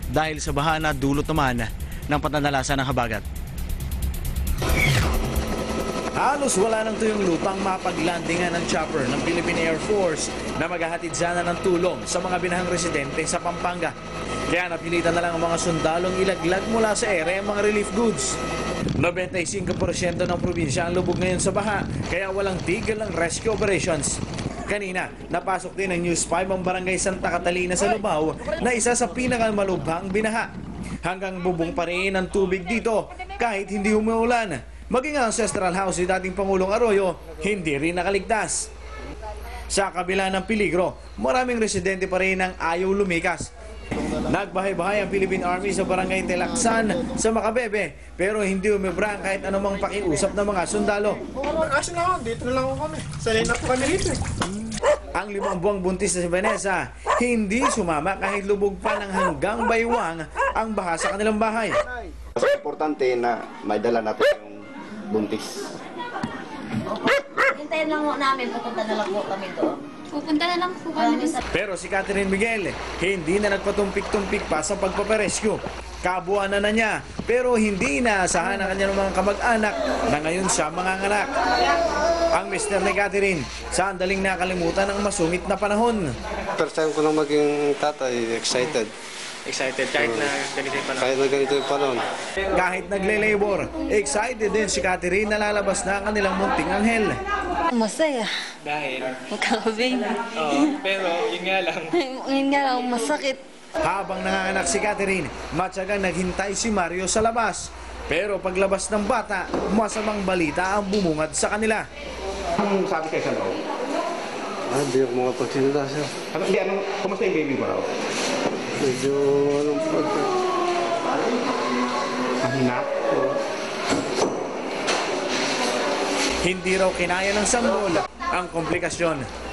dahil sa baha na dulot naman ng pananalasa ng habagat. Halos wala nang tuyong lupang mapaglandingan ng chopper ng Philippine Air Force na maghahatid sana ng tulong sa mga binahang residente sa Pampanga. Kaya napilitan na lang ang mga sundalong ilaglag mula sa ere ang mga relief goods. 95% ng probinsya ang lubog ngayon sa baha, kaya walang tigil ang rescue operations. Kanina, napasok din ng News 5 ang barangay Santa Catalina sa Lubao na isa sa pinakamalubhang binaha. Hanggang bubong pa rin ang tubig dito kahit hindi umuulan. Maging ang ancestral house ni dating Pangulong Arroyo, hindi rin nakaligtas. Sa kabila ng peligro, maraming residente pa rin ang ayaw lumikas. Nagbahay-bahay ang Philippine Army sa barangay Telaksan sa Macabebe, pero hindi umibra kahit anumang pakiusap ng mga sundalo. Asin na ako, dito na lang ako kami. Sanay na po kami rito. Ang 5 buwang buntis na si Vanessa, hindi sumama kahit lubog pa ng hanggang baywang ang baha sa kanilang bahay. Mas importante na may dala natin yung buntis. Hintayin lang po namin, pupunta na lang po kami doon. Pupunta na lang po kami. Pero si Catherine Miguel, hindi na nagpatumpik-tumpik pa sa pagpaparescue. Kabuuan na niya, pero hindi inaasahan ang kanyang mga kamag-anak na ngayon siya manganganak. Ang mister ni Catherine, sandaling nakalimutan ang masungit na panahon. First time ko nang maging tatay, excited. Excited kahit na ganito yung panahon. Kahit na ganito yung panahon. Kahit nagle-labor, excited din si Catherine na lalabas na ang kanilang munting anghel. Masaya. Dahil, Magkaka-baby. pero yun nga lang. Ngayon nga lang, masakit. Habang nanganganak si Catherine, matyagang naghintay si Mario sa labas. Pero paglabas ng bata, masamang balita ang bumungad sa kanila. Anong sabi kayo sa loob? Hindi ako mga pagsinila siya. Kumusta yung baby mo raw? Medyo, Mahina? Hindi raw kinaya ng sanggol ang komplikasyon.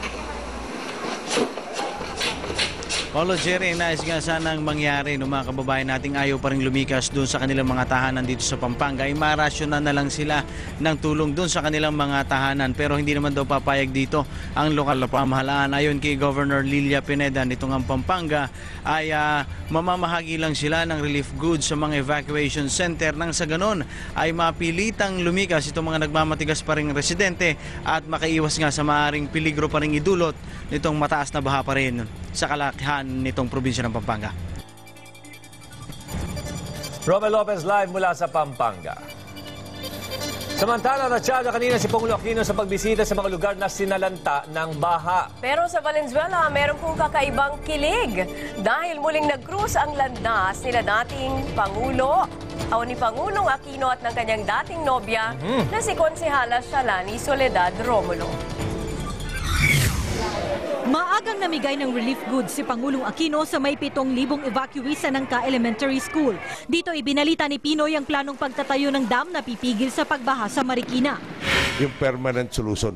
Paulo Jerry, nais nga sanang mangyari ng mga kababayan nating ayaw pa rin lumikas doon sa kanilang mga tahanan dito sa Pampanga. Ay marasyonan na lang sila ng tulong doon sa kanilang mga tahanan. Pero hindi naman daw papayag dito ang lokal na pamahalaan. Ayon kay Governor Lilia Pineda nitong ang Pampanga ay mamamahagi lang sila ng relief goods sa mga evacuation center nang sa ganon ay mapilitang lumikas itong mga nagmamatigas pa rin residente at makaiwas nga sa maaaring peligro pa rin idulot nitong mataas na baha pa rin sa kalakihan nitong probinsya ng Pampanga. Romel Lopez live mula sa Pampanga. Samantala, natsyada kanina si Pangulo Aquino sa pagbisita sa mga lugar na sinalanta ng baha. Pero sa Valenzuela, meron pong kakaibang kilig dahil muling nag-cruise ang landas nila dating Pangulo o ni Pangulong Aquino at ng kanyang dating nobya na si Konsehala Shalani Soledad Romulo. Maagang namigay ng relief goods si Pangulong Aquino sa may 7,000 evacuees sa Nangka Elementary School. Dito ibinalita ni Pinoy ang planong pagtatayo ng dam na pipigil sa pagbaha sa Marikina. Yung permanent solution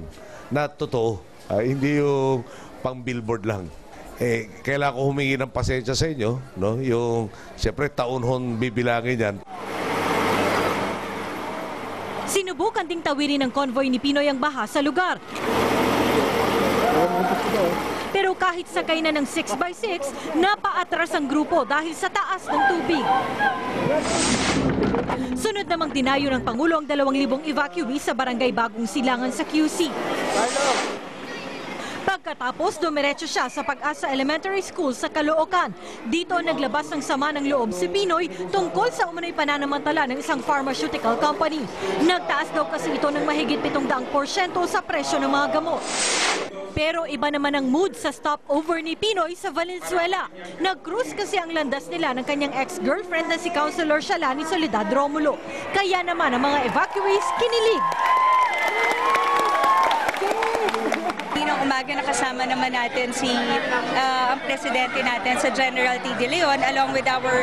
na totoo, hindi yung pang-billboard lang. Kailangan ko humingi ng pasensya sa inyo, no? Yung siyempre taon-hon bibilangin yan. Sinubukan ding tawirin ng convoy ni Pinoy ang baha sa lugar. Pero kahit sakay na ng 6x6, napaatras ang grupo dahil sa taas ng tubig. Sunod namang dinayo ng Pangulo ang 2,000 evacuees sa barangay Bagong Silangan sa QC. Pagkatapos, dumiretso siya sa Pag-asa Elementary School sa Caloocan. Dito naglabas ng sama ng loob si Pinoy tungkol sa umano'y pananamantala ng isang pharmaceutical company. Nagtaas daw kasi ito ng mahigit 700% sa presyo ng mga gamot. Pero iba naman ang mood sa stopover ni Pinoy sa Valenzuela. Nag-cruise kasi ang landas nila ng kanyang ex-girlfriend na si Councilor Shalani Soledad Romulo. Kaya naman ang mga evacuees kinilig. Ng umaga nakasama naman natin si ang presidente natin sa General T. De Leon along with our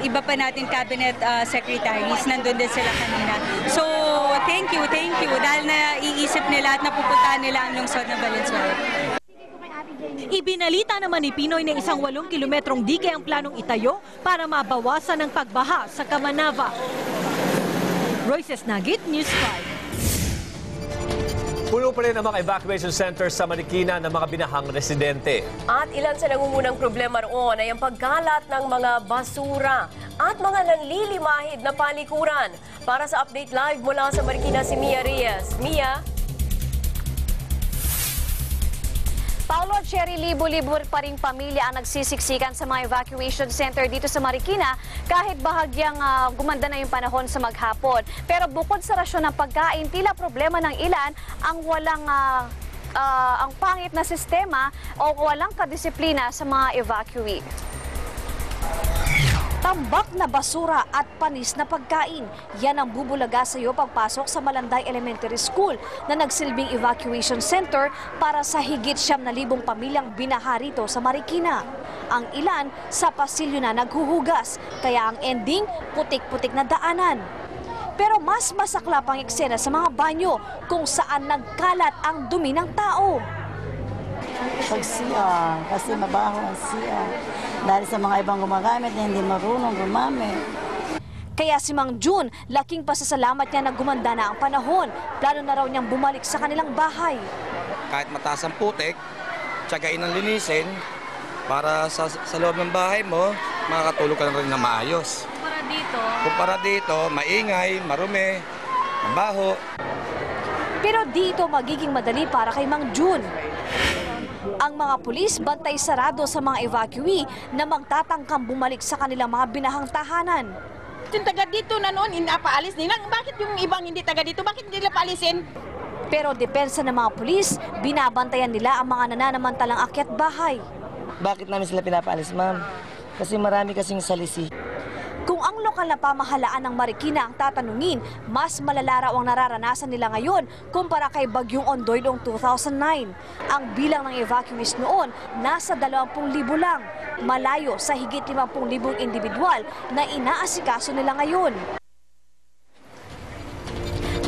iba pa nating cabinet secretaries. Nandun din sila kanina. So, thank you dahil naiisip nila at napupuntahan nila ang lungsod ng Valenzuela. Ibinalita naman ni Pinoy na isang 8 kilometrong dike ang planong itayo para mabawasan ang pagbaha sa Kamanava. Royces Nagit, News 5. Puno pa rin ang mga evacuation centers sa Marikina ng mga binahang residente. At ilan sa nangungunang problema roon ay ang pagkalat ng mga basura at mga nanlilimahid na palikuran. Para sa update live mula sa Marikina si Mia Reyes. Mia? Paulo at Cherry, libo-libo pa ring pamilya ang nagsisiksikan sa mga evacuation center dito sa Marikina kahit bahagyang gumanda na yung panahon sa maghapon. Pero bukod sa rasyon ng pagkain, tila problema ng ilan ang walang ang pangit na sistema o walang kadisiplina sa mga evacuee. Tambak na basura at panis na pagkain. Yan ang bubulaga sa iyo pagpasok sa Malanday Elementary School na nagsilbing evacuation center para sa higit 9,000 pamilyang binaha rito sa Marikina. Ang ilan sa pasilyo na naghuhugas, kaya ang ending putik-putik na daanan. Pero mas masakla pang eksena sa mga banyo kung saan nagkalat ang dumi ng tao. Pag-CR, kasi mabaho ang CR. Dahil sa mga ibang gumagamit na hindi marunong gumamit. Kaya si Mang Jun, laking pasasalamat niya na gumanda na ang panahon. Plano na raw niyang bumalik sa kanilang bahay. Kahit mataas ang putik, tiyagain ang linisin para sa loob ng bahay mo, makakatulog ka na rin na maayos. Kumpara dito, maingay, marumi, mabaho. Pero dito magiging madali para kay Mang Jun. Ang mga pulis bantay sarado sa mga evacuee na magtatangkang bumalik sa kanilang mga binahang tahanan. Yung taga dito na noon, inapaalis nila. Bakit yung ibang hindi taga dito? Bakit hindi nila paalisin? Pero depensa ng mga pulis, binabantayan nila ang mga nananamantalang akyat bahay. Bakit namin sila pinapaalis, ma'am? Kasi marami kasing salisi. Kung ang lokal na pamahalaan ng Marikina ang tatanungin, mas malala raw ang nararanasan nila ngayon kumpara kay Bagyong Ondoy noong 2009. Ang bilang ng evacuees noon, nasa 20,000 lang, malayo sa higit 50,000 individual na inaasikaso nila ngayon.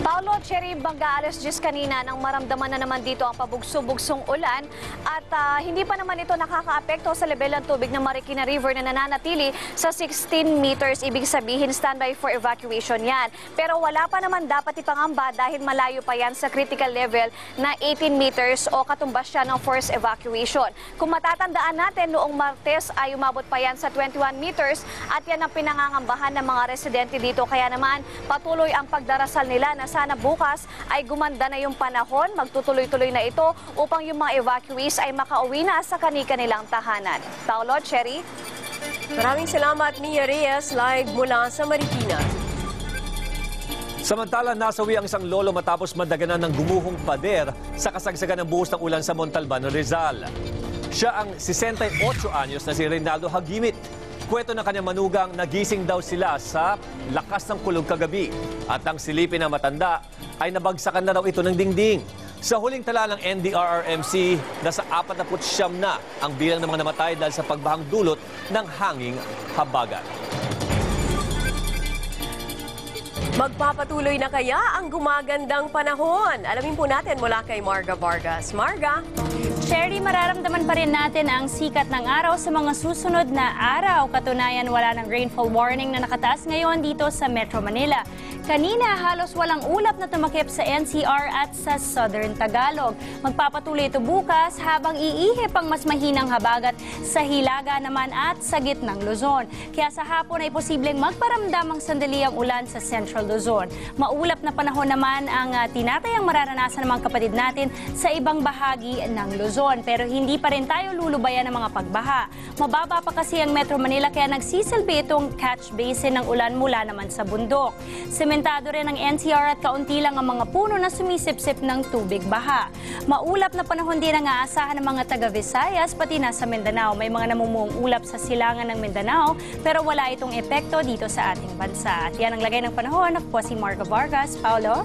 Paulo, Cherry, Bangga, alas 10 kanina nang maramdaman na naman dito ang pabugso-bugsong ulan at hindi pa naman ito nakakaapekto sa level ng tubig ng Marikina River na nananatili sa 16 meters. Ibig sabihin, standby for evacuation yan. Pero wala pa naman dapat ipangamba dahil malayo pa yan sa critical level na 18 meters o katumbas siya ng forced evacuation. Kung matatandaan natin, noong Martes ay umabot pa yan sa 21 meters at yan ang pinangangambahan ng mga residente dito. Kaya naman, patuloy ang pagdarasal nila na sana bukas ay gumanda na yung panahon, magtutuloy-tuloy na ito upang yung mga evacuees ay makauwi na sa kani-kanilang tahanan. Paulo, Cherry. Maraming salamat, Mia Reyes, live mula sa Marikina. Samantala, nasawi ang isang lolo matapos madaganan ng gumuhong pader sa kasagsagan ng buhos ng ulan sa Montalban, Rizal. Siya ang 68 anyos na si Reynaldo Hagimit. Kwento ng kanyang manugang, nagising daw sila sa lakas ng kulog kagabi. At ang silipin ng matanda ay nabagsakan na raw ito ng dingding. Sa huling tala ng NDRRMC, nasa 49 na ang bilang ng mga namatay dahil sa pagbahang dulot ng hanging habagat. Magpapatuloy na kaya ang gumagandang panahon? Alamin po natin mula kay Marga Vargas. Marga? Cherry, mararamdaman pa rin natin ang sikat ng araw sa mga susunod na araw. Katunayan, wala ng rainfall warning na nakataas ngayon dito sa Metro Manila. Kanina, halos walang ulap na tumakip sa NCR at sa Southern Tagalog. Magpapatuloy ito bukas habang iihip ang mas mahinang habagat sa Hilaga naman at sa gitnang Luzon. Kaya sa hapon ay posibleng magparamdam ang sandaliang ulan sa Central Luzon. Maulap na panahon naman ang tinatayang mararanasan ng mga kapatid natin sa ibang bahagi ng Luzon. Pero hindi pa rin tayo lulubayan ng mga pagbaha. Mababa pa kasi ang Metro Manila kaya nagsisilbi itong catch basin ng ulan mula naman sa bundok. Sementado rin ang NCR at kaunti lang ang mga puno na sumisipsip ng tubig baha. Maulap na panahon din ang aasahan ng mga taga Visayas pati na sa Mindanao. May mga namumuong ulap sa silangan ng Mindanao pero wala itong epekto dito sa ating bansa. At yan ang lagay ng panahon. Ako po si Marga Vargas. Paolo?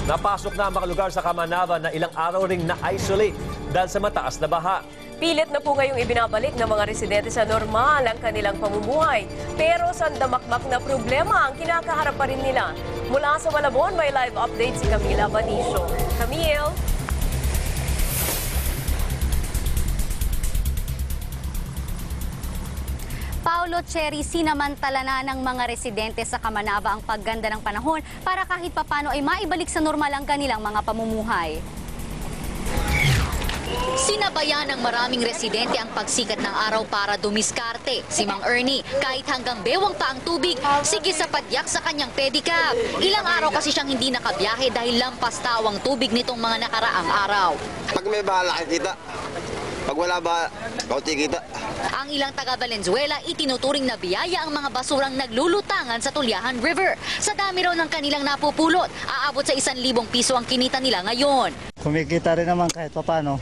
Napasok na ang mga lugar sa Kamanava na ilang araw ring na-isolate dahil sa mataas na baha. Pilit na po ngayong ibinabalik ng mga residente sa normal ang kanilang pamumuhay. Pero sandamakmak na problema ang kinakaharap pa rin nila. Mula sa Malabon, may live update si Camila Banicio. Camille? Paulo, Cherry, sinamantala na ng mga residente sa Kamanava ang pagganda ng panahon para kahit papano ay maibalik sa normal ang kanilang mga pamumuhay. Sinabayan ng maraming residente ang pagsikat ng araw para dumiskarte. Si Mang Ernie, kahit hanggang bewang pa ang tubig, sige sa padyak sa kanyang pedicab. Ilang araw kasi siyang hindi nakabiyahe dahil lampas tao ang tubig nitong mga nakaraang araw. Pag may bahala kita, pag wala ba, kaunti kita. Ang ilang taga Valenzuela itinuturing na biyaya ang mga basurang naglulutangan sa Tulyahan River. Sa dami raw ng kanilang napupulot, aabot sa 1,000 piso ang kinita nila ngayon. Kumikita rin naman kahit papano.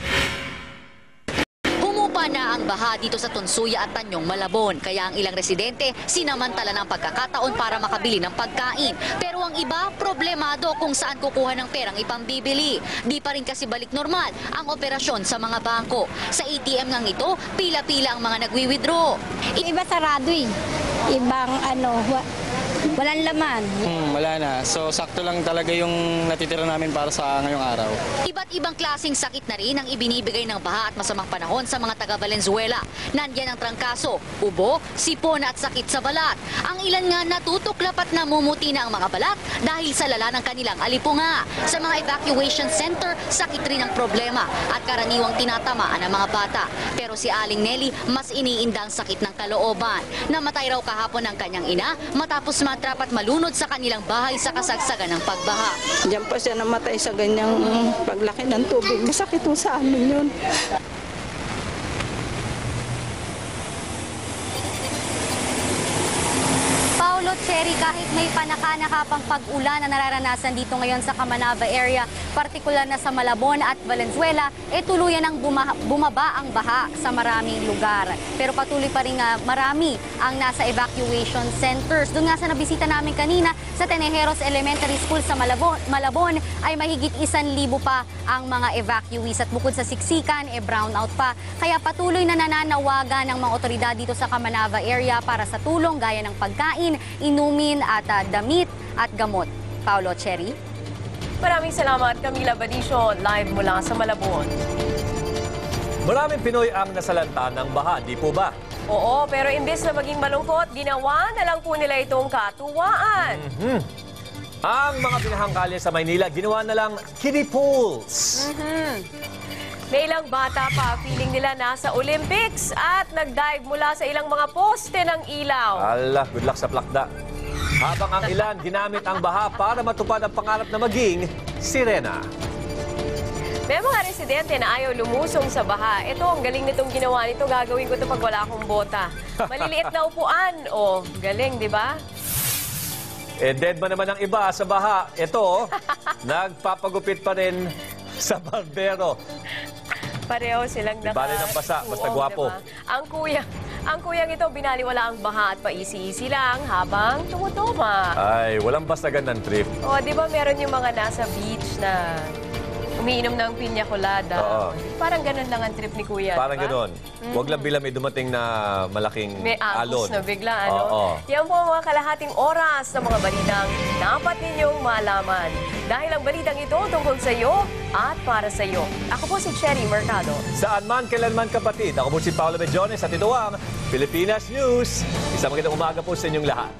Humupa na ang baha dito sa Tunsuya at Tanyong, Malabon. Kaya ang ilang residente sinamantala ng pagkakataon para makabili ng pagkain. Pero ang iba, problemado kung saan kukuha ng perang ipambibili. Di pa rin kasi balik normal ang operasyon sa mga bangko. Sa ATM ngang ito, pila-pila ang mga nagwi-withdraw. Iba sarado eh. Ibang walang laman. Wala na. So, sakto lang talaga yung natitira namin para sa ngayong araw. Iba't ibang klaseng sakit na rin ang ibinibigay ng baha at masamang panahon sa mga taga Valenzuela. Nandyan ang trangkaso, ubo, sipon at sakit sa balat. Ang ilan nga natutuklap at namumuti na ang mga balat dahil sa lala ng kanilang alipunga. Sa mga evacuation center, sakit rin ang problema at karaniwang tinatamaan ng mga bata. Pero si Aling Nelly, mas iniinda ang sakit ng kalooban. Namatay raw kahapon ang kanyang ina matapos matrap at malunod sa kanilang bahay sa kasagsagan ng pagbaha. Diyan pa siya namatay sa ganyang paglaki ng tubig. Masakit po sa amin yun. Paulo, Cherry, kahit may panaka-naka pang pag-ulan na nararanasan dito ngayon sa Kamanava area, partikular na sa Malabon at Valenzuela, tuluyan ang bumaba ang baha sa maraming lugar. Pero patuloy pa rin marami ang nasa evacuation centers. Doon nga sa nabisita namin kanina sa Tenejeros Elementary School sa Malabon ay mahigit 1,000 pa ang mga evacuees. At bukod sa siksikan, brownout pa. Kaya patuloy na nananawagan ng mga otoridad dito sa Kamanava area para sa tulong gaya ng pagkain, inumin at damit at gamot. Paulo, Cherry. Maraming salamat, Camila Badicio, live mula sa Malabon. Maraming Pinoy ang nasalanta ng baha, di po ba? Oo, pero imbes na maging malungkot, ginawa na lang po nila itong katuwaan. Ang mga binahang kalye sa Maynila, ginawa na lang kiddie pools. May ilang bata pa, feeling nila nasa Olympics at nag-dive mula sa ilang mga poste ng ilaw. Ala, good luck sa plakda. Habang ang ilan ginamit ang baha para matupad ang pangarap na maging sirena. May mga residente na ayaw lumusong sa baha. Ito, ang galing nitong ginawa nito. Gagawin ko ito pag wala akong bota. Maliliit na upuan. Oh, galing, di ba? Dead ba naman ang iba sa baha? Ito, nagpapagupit pa rin sa barbero. Pareho silang naka... Bali ng basa, basta gwapo. Diba? Ang kuyang ito, binaliwala ang baha at paisi-isi lang habang tumutuma. Ay, walang basta gandang trip. O, di ba meron yung mga nasa beach na umiinom ng piña colada? Oo. Parang ganun lang ang trip ni Kuya, Parang diba? ganun. Huwag lang bila may dumating na malaking May alon. agos na bigla, ano? Oo. Yan po ang mga kalahating oras ng mga balitang dapat ninyong malaman. Dahil ang balitang ito tungkol sa iyo at para sa iyo. Ako po si Cherry Mercado. Saan man, kailanman kapatid. Ako po si Paolo Medjones at ito ang Pilipinas News. Isang magandang umaga po sa inyong lahat.